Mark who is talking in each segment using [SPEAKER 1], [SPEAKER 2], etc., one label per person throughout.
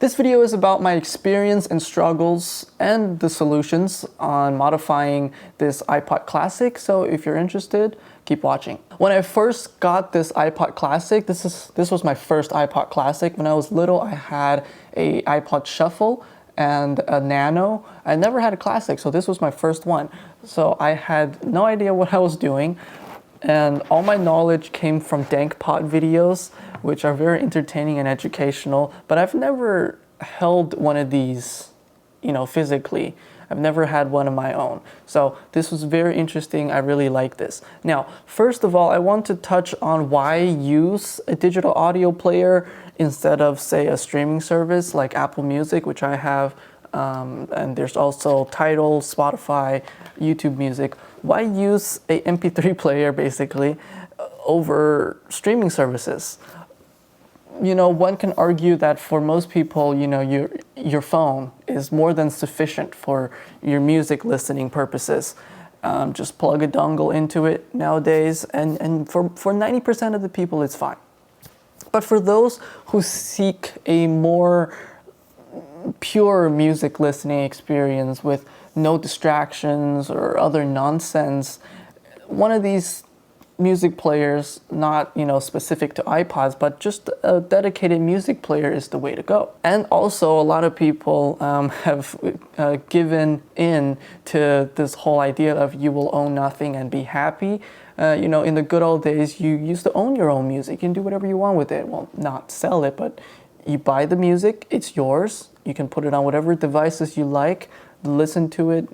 [SPEAKER 1] This video is about my experience and struggles and the solutions on modifying this iPod Classic, so if you're interested, keep watching. When I first got this iPod Classic, this was my first iPod Classic. When I was little, I had a iPod Shuffle and a Nano. I never had a Classic, so this was my first one. So I had no idea what I was doing, and all my knowledge came from Dankpod videos, which are very entertaining and educational, but I've never held one of these, physically. I've never had one of my own. So this was very interesting. I really like this. Now, first of all, I want to touch on why use a digital audio player instead of, say, a streaming service like Apple Music, which I have, and there's also Tidal, Spotify, YouTube Music. Why use a MP3 player, basically, over streaming services? One can argue that for most people, your phone is more than sufficient for your music listening purposes. Just plug a dongle into it nowadays, and for 90% of the people, it's fine. But for those who seek a more pure music listening experience with no distractions or other nonsense, one of these music players, not specific to iPods, but just a dedicated music player is the way to go. And also, a lot of people have given in to this whole idea of you will own nothing and be happy. In the good old days, you used to own your own music. You can do whatever you want with it. Well, not sell it, but you buy the music, it's yours. You can put it on whatever devices you like, listen to it,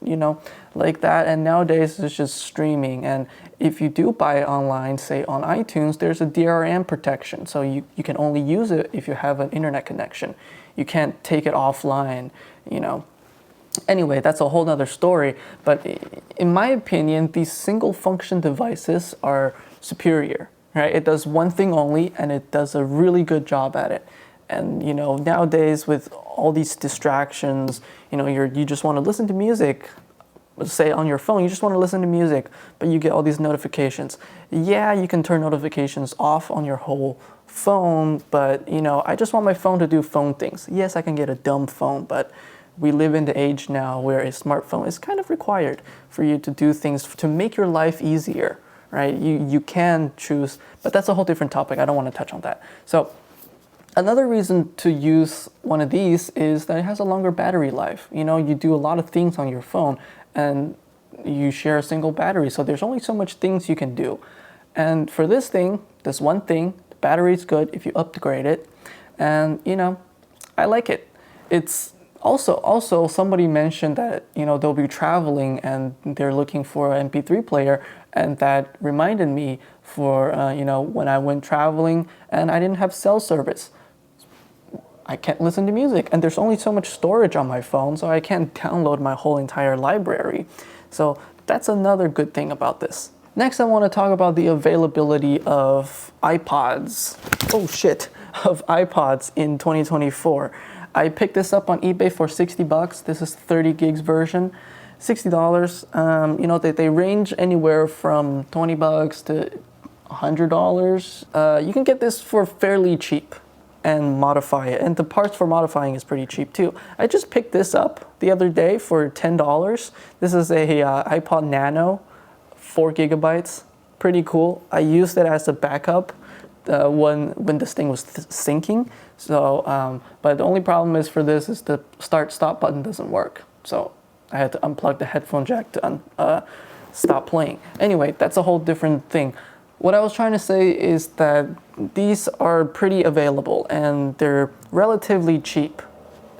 [SPEAKER 1] like that. And nowadays it's just streaming. And if you do buy it online, say on iTunes, there's a DRM protection. So you can only use it if you have an internet connection. You can't take it offline, Anyway, that's a whole nother story. But in my opinion, these single function devices are superior, right? It does one thing only, and it does a really good job at it. And nowadays with all these distractions, you just want to listen to music, say on your phone, you just want to listen to music, but you get all these notifications. Yeah, you can turn notifications off on your whole phone, but I just want my phone to do phone things. Yes, I can get a dumb phone, but we live in the age now where a smartphone is kind of required for you to do things to make your life easier, right? You can choose, but that's a whole different topic. I don't want to touch on that. So another reason to use one of these is that it has a longer battery life. You do a lot of things on your phone and you share a single battery, so there's only so much things you can do. And for this one thing, the battery's good if you upgrade it, and I like it. It's also somebody mentioned that they'll be traveling and they're looking for an MP3 player, and that reminded me for when I went traveling and I didn't have cell service. I can't listen to music, and there's only so much storage on my phone, so I can't download my whole entire library. So that's another good thing about this. Next, I want to talk about the availability of iPods. Of iPods in 2024. I picked this up on eBay for $60. This is 30 gigs version, $60. They range anywhere from $20 to $100. You can get this for fairly cheap and modify it, and the parts for modifying is pretty cheap too. I just picked this up the other day for $10. This is a iPod Nano, 4 gigabytes, pretty cool. I used it as a backup when this thing was syncing. So, but the only problem is for this is the start-stop button doesn't work. So I had to unplug the headphone jack to stop playing. Anyway, that's a whole different thing. What I was trying to say is that these are pretty available and they're relatively cheap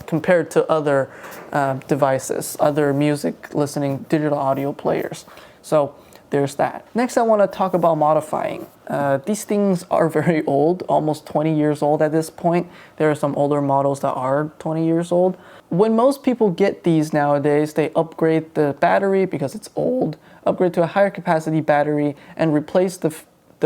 [SPEAKER 1] compared to other devices, other music listening digital audio players. So there's that. Next, I want to talk about modifying. These things are very old, almost 20 years old at this point. There are some older models that are 20 years old. When most people get these nowadays, they upgrade the battery because it's old, upgrade to a higher capacity battery, and replace the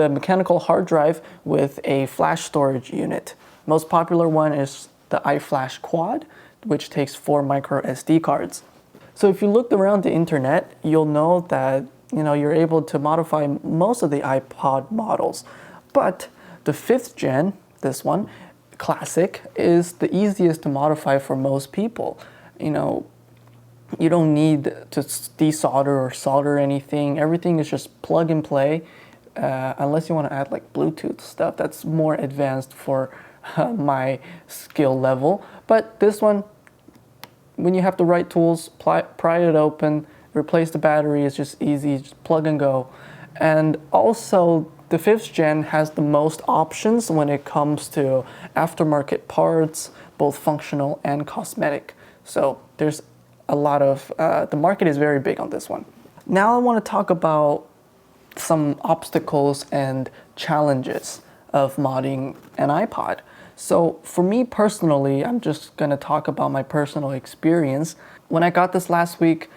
[SPEAKER 1] mechanical hard drive with a flash storage unit. Most popular one is the iFlash Quad, which takes 4 micro SD cards. So if you looked around the internet, you'll know that you're able to modify most of the iPod models, but the 5th gen, this one, Classic is the easiest to modify for most people. You know, you don't need to desolder or solder anything. Everything is just plug and play, unless you want to add like Bluetooth stuff. That's more advanced for my skill level. But this one, when you have the right tools, pry it open, replace the battery, it's just easy, just plug and go. And also, the 5th gen has the most options when it comes to aftermarket parts, both functional and cosmetic. So there's a lot of, the market is very big on this one. Now I want to talk about some obstacles and challenges of modding an iPod. So for me personally, I'm just going to talk about my personal experience. When I got this last week,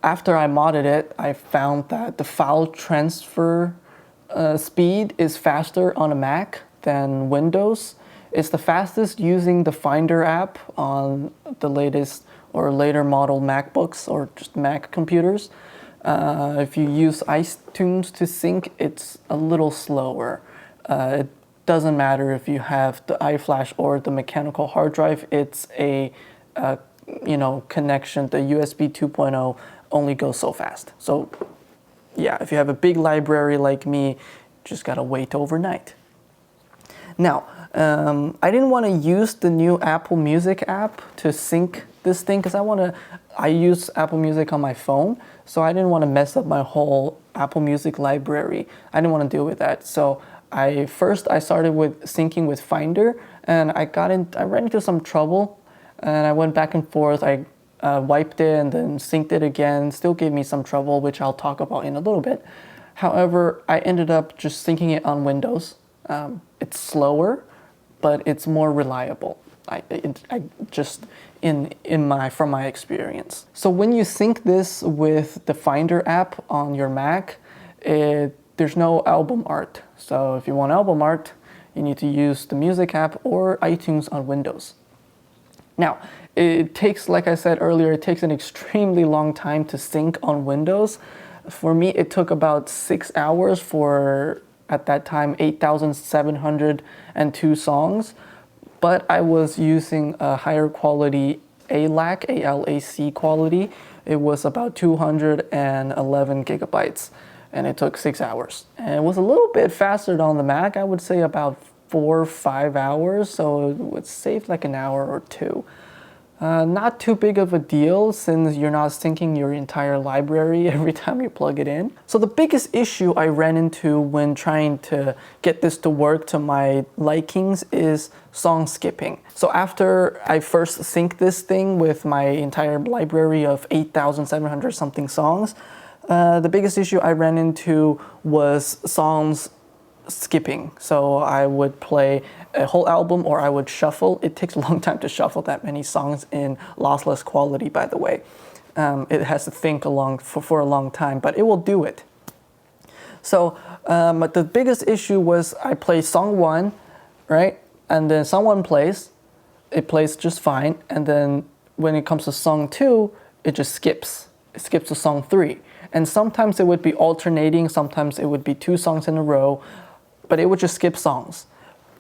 [SPEAKER 1] after I modded it, I found that the file transfer speed is faster on a Mac than Windows. It's the fastest using the Finder app on the latest or later model MacBooks or just Mac computers. If you use iTunes to sync, it's a little slower. It doesn't matter if you have the iFlash or the mechanical hard drive. It's a connection. The USB 2.0 only goes so fast. So yeah, if you have a big library like me, just gotta wait overnight. Now, I didn't want to use the new Apple Music app to sync this thing because I use Apple Music on my phone, so I didn't want to mess up my whole Apple Music library. I didn't want to deal with that. So I started with syncing with Finder, and I ran into some trouble, and I went back and forth. I wiped it and then synced it again. Still gave me some trouble, which I'll talk about in a little bit. However, I ended up just syncing it on Windows. It's slower, but it's more reliable. From my experience. So when you sync this with the Finder app on your Mac, there's no album art. So if you want album art, you need to use the Music app or iTunes on Windows. Now, it takes, like I said earlier, it takes an extremely long time to sync on Windows. For me, it took about 6 hours for, at that time, 8,702 songs. But I was using a higher quality ALAC, A-L-A-C quality. It was about 211 gigabytes, and it took 6 hours. And it was a little bit faster on the Mac, I would say about 4 or 5 hours, so it would save like an hour or two. Not too big of a deal since you're not syncing your entire library every time you plug it in. So the biggest issue I ran into when trying to get this to work to my likings is song skipping. So after I first synced this thing with my entire library of 8,700 something songs, the biggest issue I ran into was songs skipping. So I would play a whole album or I would shuffle. It takes a long time to shuffle that many songs in lossless quality, by the way. It has to think for a long time, but it will do it. So the biggest issue was I play song 1, right? And then song 1 plays. It plays just fine. And then when it comes to song 2, it just skips. It skips to song 3. And sometimes it would be alternating. Sometimes it would be 2 songs in a row. But it would just skip songs.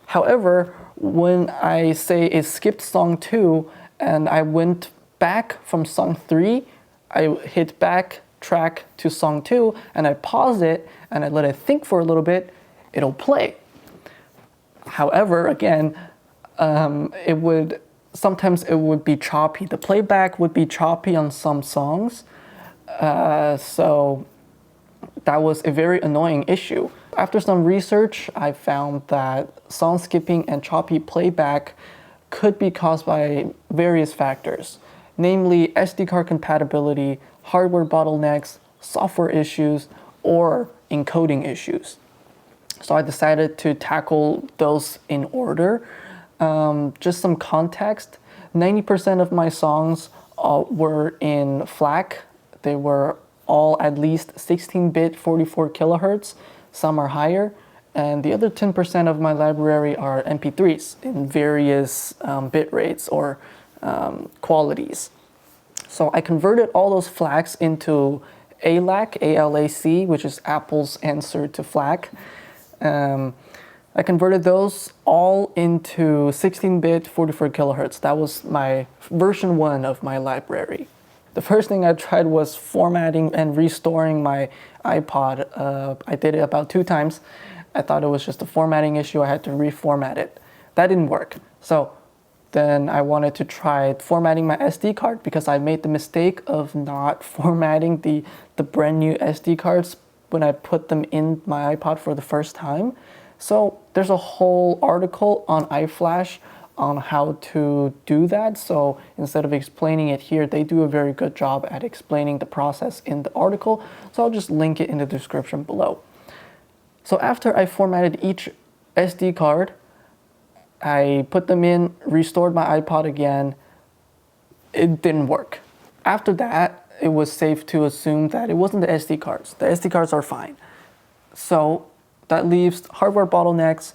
[SPEAKER 1] However, when I say it skipped song 2 and I went back from song 3, I hit back track to song 2 and I pause it and I let it think for a little bit, it'll play. However, again, sometimes it would be choppy. The playback would be choppy on some songs. So that was a very annoying issue. After some research, I found that song skipping and choppy playback could be caused by various factors, namely SD card compatibility, hardware bottlenecks, software issues, or encoding issues. So I decided to tackle those in order. Just some context, 90% of my songs were in FLAC. They were all at least 16-bit 44 kilohertz. Some are higher, and the other 10% of my library are MP3s in various bit rates or qualities. So I converted all those FLACs into ALAC, A-L-A-C, which is Apple's answer to FLAC. I converted those all into 16-bit 44 kilohertz. That was my version 1 of my library. The first thing I tried was formatting and restoring my iPod. I did it about 2 times. I thought it was just a formatting issue. I had to reformat it. That didn't work. So then I wanted to try formatting my SD card because I made the mistake of not formatting the brand new SD cards when I put them in my iPod for the first time. So there's a whole article on iFlash on how to do that. So instead of explaining it here, they do a very good job at explaining the process in the article. So I'll just link it in the description below. So after I formatted each SD card, I put them in, restored my iPod again. It didn't work. After that, it was safe to assume that it wasn't the SD cards. The SD cards are fine. So that leaves hardware bottlenecks,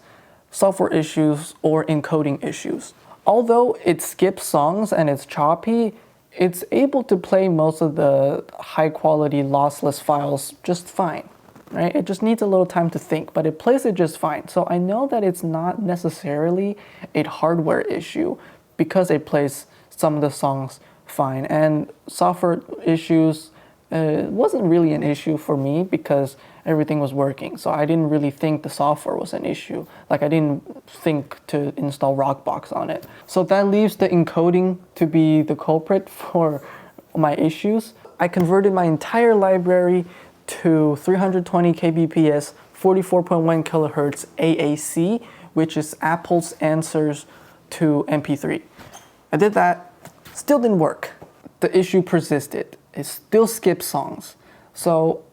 [SPEAKER 1] software issues, or encoding issues. Although it skips songs and it's choppy, it's able to play most of the high-quality lossless files just fine, right? It just needs a little time to think, but it plays it just fine. So I know that it's not necessarily a hardware issue because it plays some of the songs fine. And software issues wasn't really an issue for me because everything was working. So I didn't really think the software was an issue. Like I didn't think to install Rockbox on it. So that leaves the encoding to be the culprit for my issues. I converted my entire library to 320 kbps, 44.1 kilohertz AAC, which is Apple's answers to MP3. I did that, still didn't work. The issue persisted. It still skips songs. So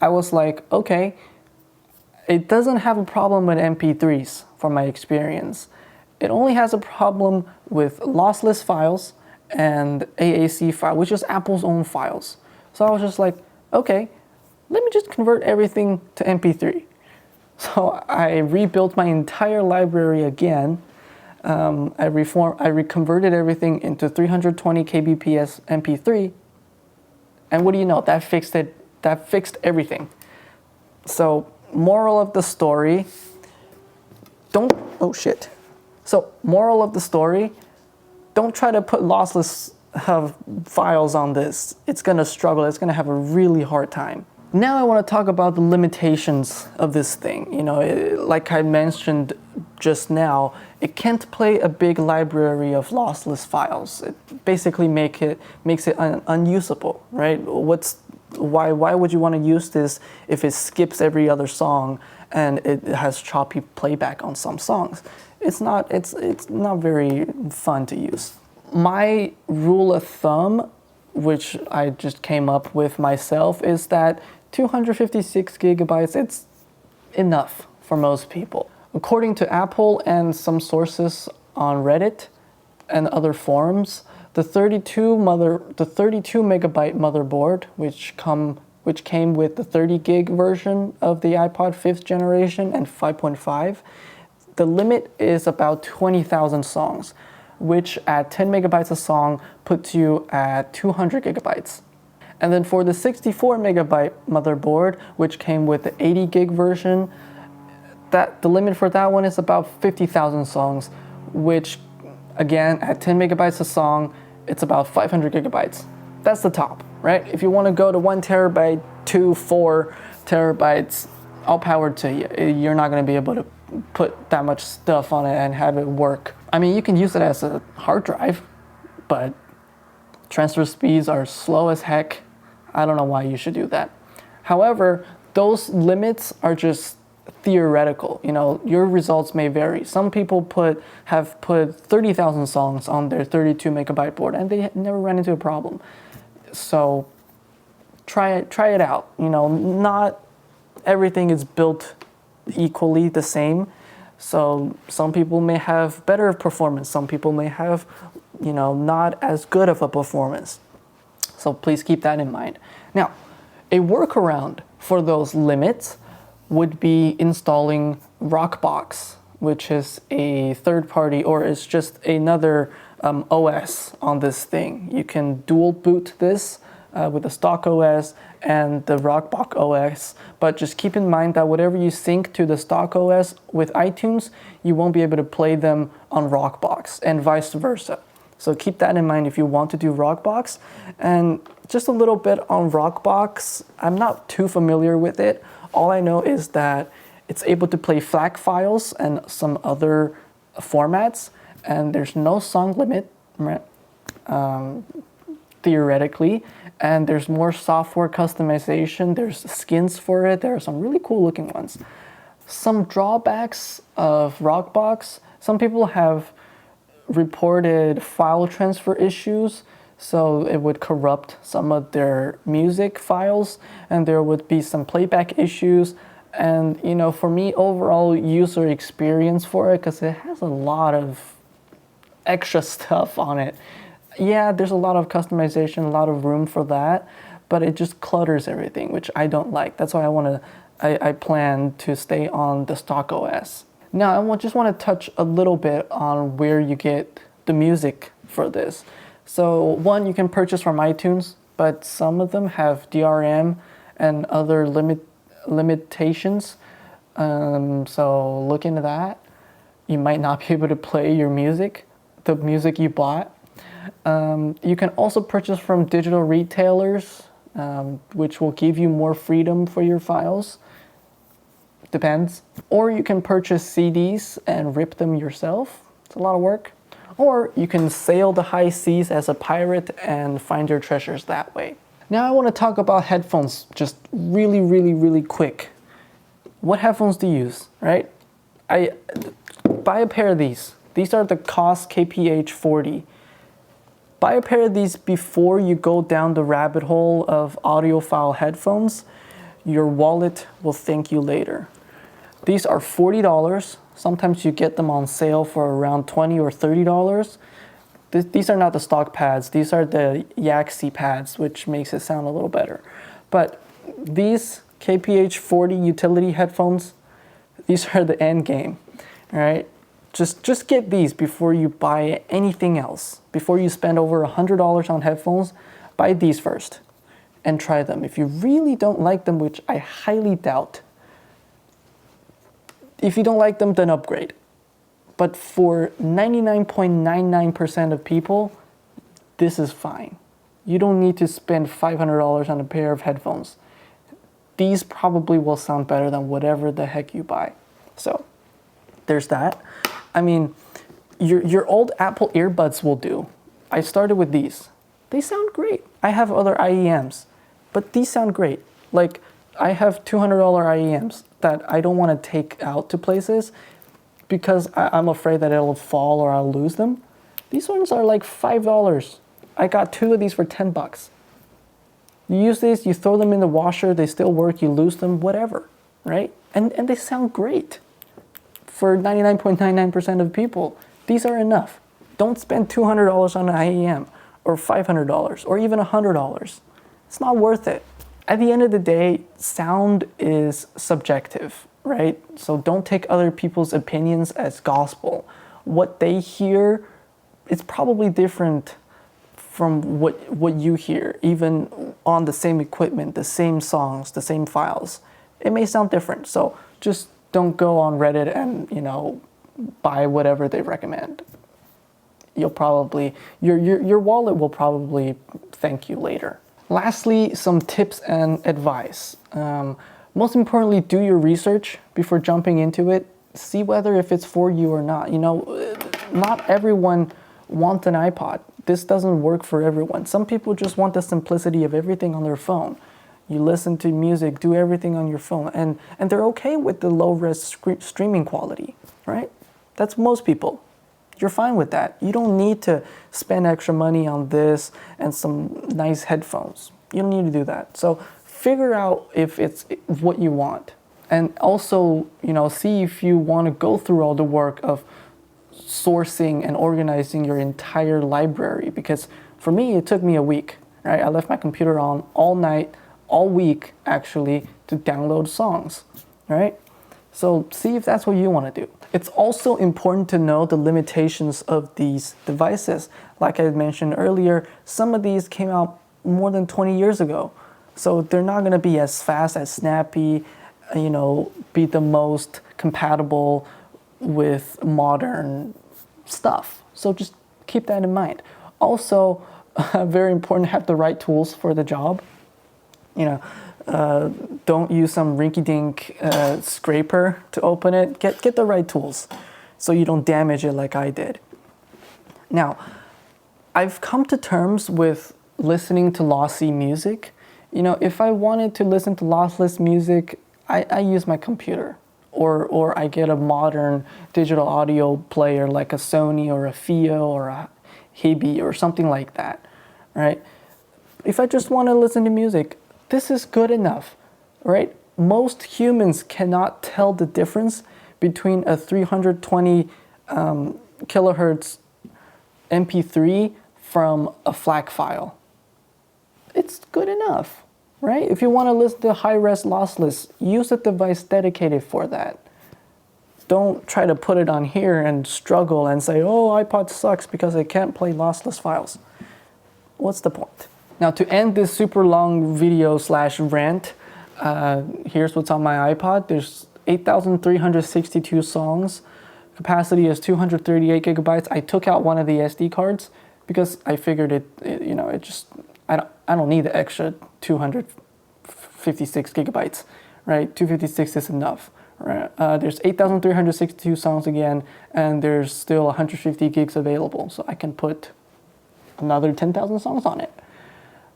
[SPEAKER 1] I was like, okay, it doesn't have a problem with MP3s from my experience. It only has a problem with lossless files and AAC file, which is Apple's own files. So I was just like, okay, let me just convert everything to MP3. So I rebuilt my entire library again. I reconverted everything into 320 kbps MP3. And what do you know? That fixed it. That fixed everything. So moral of the story, moral of the story, don't try to put lossless files on this. It's gonna struggle. It's gonna have a really hard time. Now I want to talk about the limitations of this thing. You know, like I mentioned just now, it can't play a big library of lossless files. It basically makes it unusable, right? Why would you want to use this if it skips every other song and it has choppy playback on some songs? It's not very fun to use. My rule of thumb, which I just came up with myself, is that 256 gigabytes, it's enough for most people. According to Apple and some sources on Reddit and other forums, the 32 megabyte motherboard, which came with the 30 gig version of the iPod 5th generation and 5.5, the limit is about 20,000 songs, which at 10 megabytes a song puts you at 200 gigabytes. And then for the 64 megabyte motherboard, which came with the 80 gig version, the limit for that one is about 50,000 songs, which again, at 10 megabytes a song, it's about 500 gigabytes. That's the top, right? If you want to go to 1 terabyte, 2, 4 terabytes, all power to you. You're not going to be able to put that much stuff on it and have it work. I mean, you can use it as a hard drive, but transfer speeds are slow as heck. I don't know why you should do that. However, those limits are just theoretical. You know, your results may vary. Some people have put 30,000 songs on their 32 megabyte board and they never ran into a problem. So try it out. You know, not everything is built equally the same. So some people may have better performance. Some people may have, you know, not as good of a performance. So please keep that in mind. Now, a workaround for those limits would be installing Rockbox, which is a third party, or it's just another OS on this thing. You can dual boot this with the stock OS and the Rockbox OS, but just keep in mind that whatever you sync to the stock OS with iTunes, you won't be able to play them on Rockbox and vice versa. So keep that in mind if you want to do Rockbox. And just a little bit on Rockbox, I'm not too familiar with it. All I know is that it's able to play FLAC files and some other formats, and there's no song limit, theoretically, and there's more software customization. There's skins for it. There are some really cool looking ones. Some drawbacks of Rockbox, some people have reported file transfer issues, so it would corrupt some of their music files, and there would be some playback issues. And you know, for me, overall user experience for it, because it has a lot of extra stuff on it. Yeah, there's a lot of customization, a lot of room for that, but it just clutters everything, which I don't like. That's why I plan to stay on the stock OS. Now, I just want to touch a little bit on where you get the music for this. So one, you can purchase from iTunes, but some of them have DRM and other limitations. So look into that. You might not be able to play your music, the music you bought. You can also purchase from digital retailers, which will give you more freedom for your files. Depends. Or you can purchase CDs and rip them yourself. It's a lot of work. Or you can sail the high seas as a pirate and find your treasures that way. Now I want to talk about headphones just really quick. What headphones do you use, right? Buy a pair of these. These are the COS KPH40. Buy a pair of these before you go down the rabbit hole of audiophile headphones. Your wallet will thank you later. These are $40. Sometimes you get them on sale for around $20 or $30. These are not the stock pads. These are the Yaxi pads, which makes it sound a little better. But these KPH40 utility headphones, these are the end game, all right? Just get these before you buy anything else. Before you spend over $100 on headphones, buy these first and try them. If you really don't like them, which I highly doubt, if you don't like them, then upgrade. But for 99.99% of people, this is fine. You don't need to spend $500 on a pair of headphones. These probably will sound better than whatever the heck you buy. So there's that. I mean, your old Apple earbuds will do. I started with these. They sound great. I have other IEMs, but these sound great. Like, I have $200 IEMs that I don't want to take out to places because I'm afraid that it'll fall or I'll lose them. These ones are like $5. I got 2 of these for $10. You use these, you throw them in the washer, they still work, you lose them, whatever, right? And they sound great. For 99.99% of people, these are enough. Don't spend $200 on an IEM or $500 or even $100. It's not worth it. At the end of the day, sound is subjective, right? So don't take other people's opinions as gospel. What they hear is probably different from what you hear, even on the same equipment, the same songs, the same files. It may sound different. So just don't go on Reddit and, buy whatever they recommend. You'll probably, your wallet will probably thank you later. Lastly, some tips and advice. Most importantly, do your research before jumping into it. See whether if it's for you or not. Not everyone wants an iPod. This doesn't work for everyone. Some people just want the simplicity of everything on their phone. You listen to music, do everything on your phone, and they're okay with the low-res streaming quality, right? That's most people. You're fine with that. You don't need to spend extra money on this and some nice headphones. You don't need to do that. So figure out if it's what you want. And also, see if you want to go through all the work of sourcing and organizing your entire library. Because for me, it took me a week, right? I left my computer on all night, all week, actually, to download songs, right? So see if that's what you want to do. It's also important to know the limitations of these devices. Like I mentioned earlier, some of these came out more than 20 years ago. So they're not going to be as fast, as snappy, be the most compatible with modern stuff. So just keep that in mind. Also, very important, have the right tools for the job. Don't use some rinky-dink scraper to open it. Get the right tools so you don't damage it like I did. Now, I've come to terms with listening to lossy music. If I wanted to listen to lossless music, I use my computer, or I get a modern digital audio player like a Sony or a FIO or a Hibi or something like that, right? If I just want to listen to music, this is good enough, right? Most humans cannot tell the difference between a 320 kilohertz MP3 from a FLAC file. It's good enough, right? If you want to listen to high-res lossless, use a device dedicated for that. Don't try to put it on here and struggle and say, oh, iPod sucks because I can't play lossless files. What's the point? Now, to end this super long video / rant, here's what's on my iPod. There's 8,362 songs. Capacity is 238 gigabytes. I took out one of the SD cards because I figured I don't need the extra 256 gigabytes, right? 256 is enough. Right? There's 8,362 songs again, and there's still 150 gigs available, so I can put another 10,000 songs on it.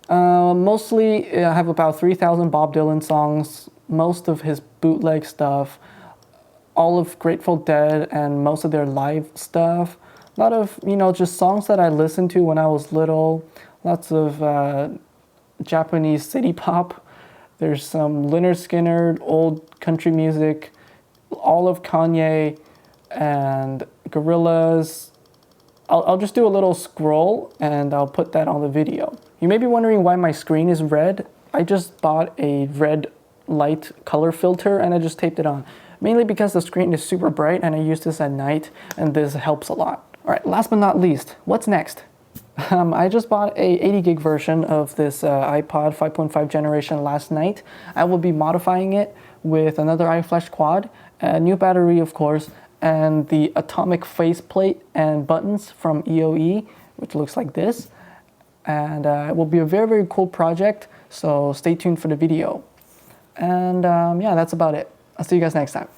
[SPEAKER 1] Mostly, I have about 3,000 Bob Dylan songs, most of his bootleg stuff, all of Grateful Dead and most of their live stuff. A lot of, just songs that I listened to when I was little. Lots of Japanese city pop. There's some Lynyrd Skynyrd, old country music, all of Kanye and Gorillaz. I'll just do a little scroll and I'll put that on the video. You may be wondering why my screen is red. I just bought a red light color filter and I just taped it on. Mainly because the screen is super bright and I use this at night and this helps a lot. All right, last but not least, what's next? I just bought a 80 gig version of this iPod 5.5 generation last night. I will be modifying it with another iFlash quad, a new battery of course, and the atomic faceplate and buttons from EOE, which looks like this. And it will be a very, very cool project, so stay tuned for the video. And yeah, that's about it. I'll see you guys next time.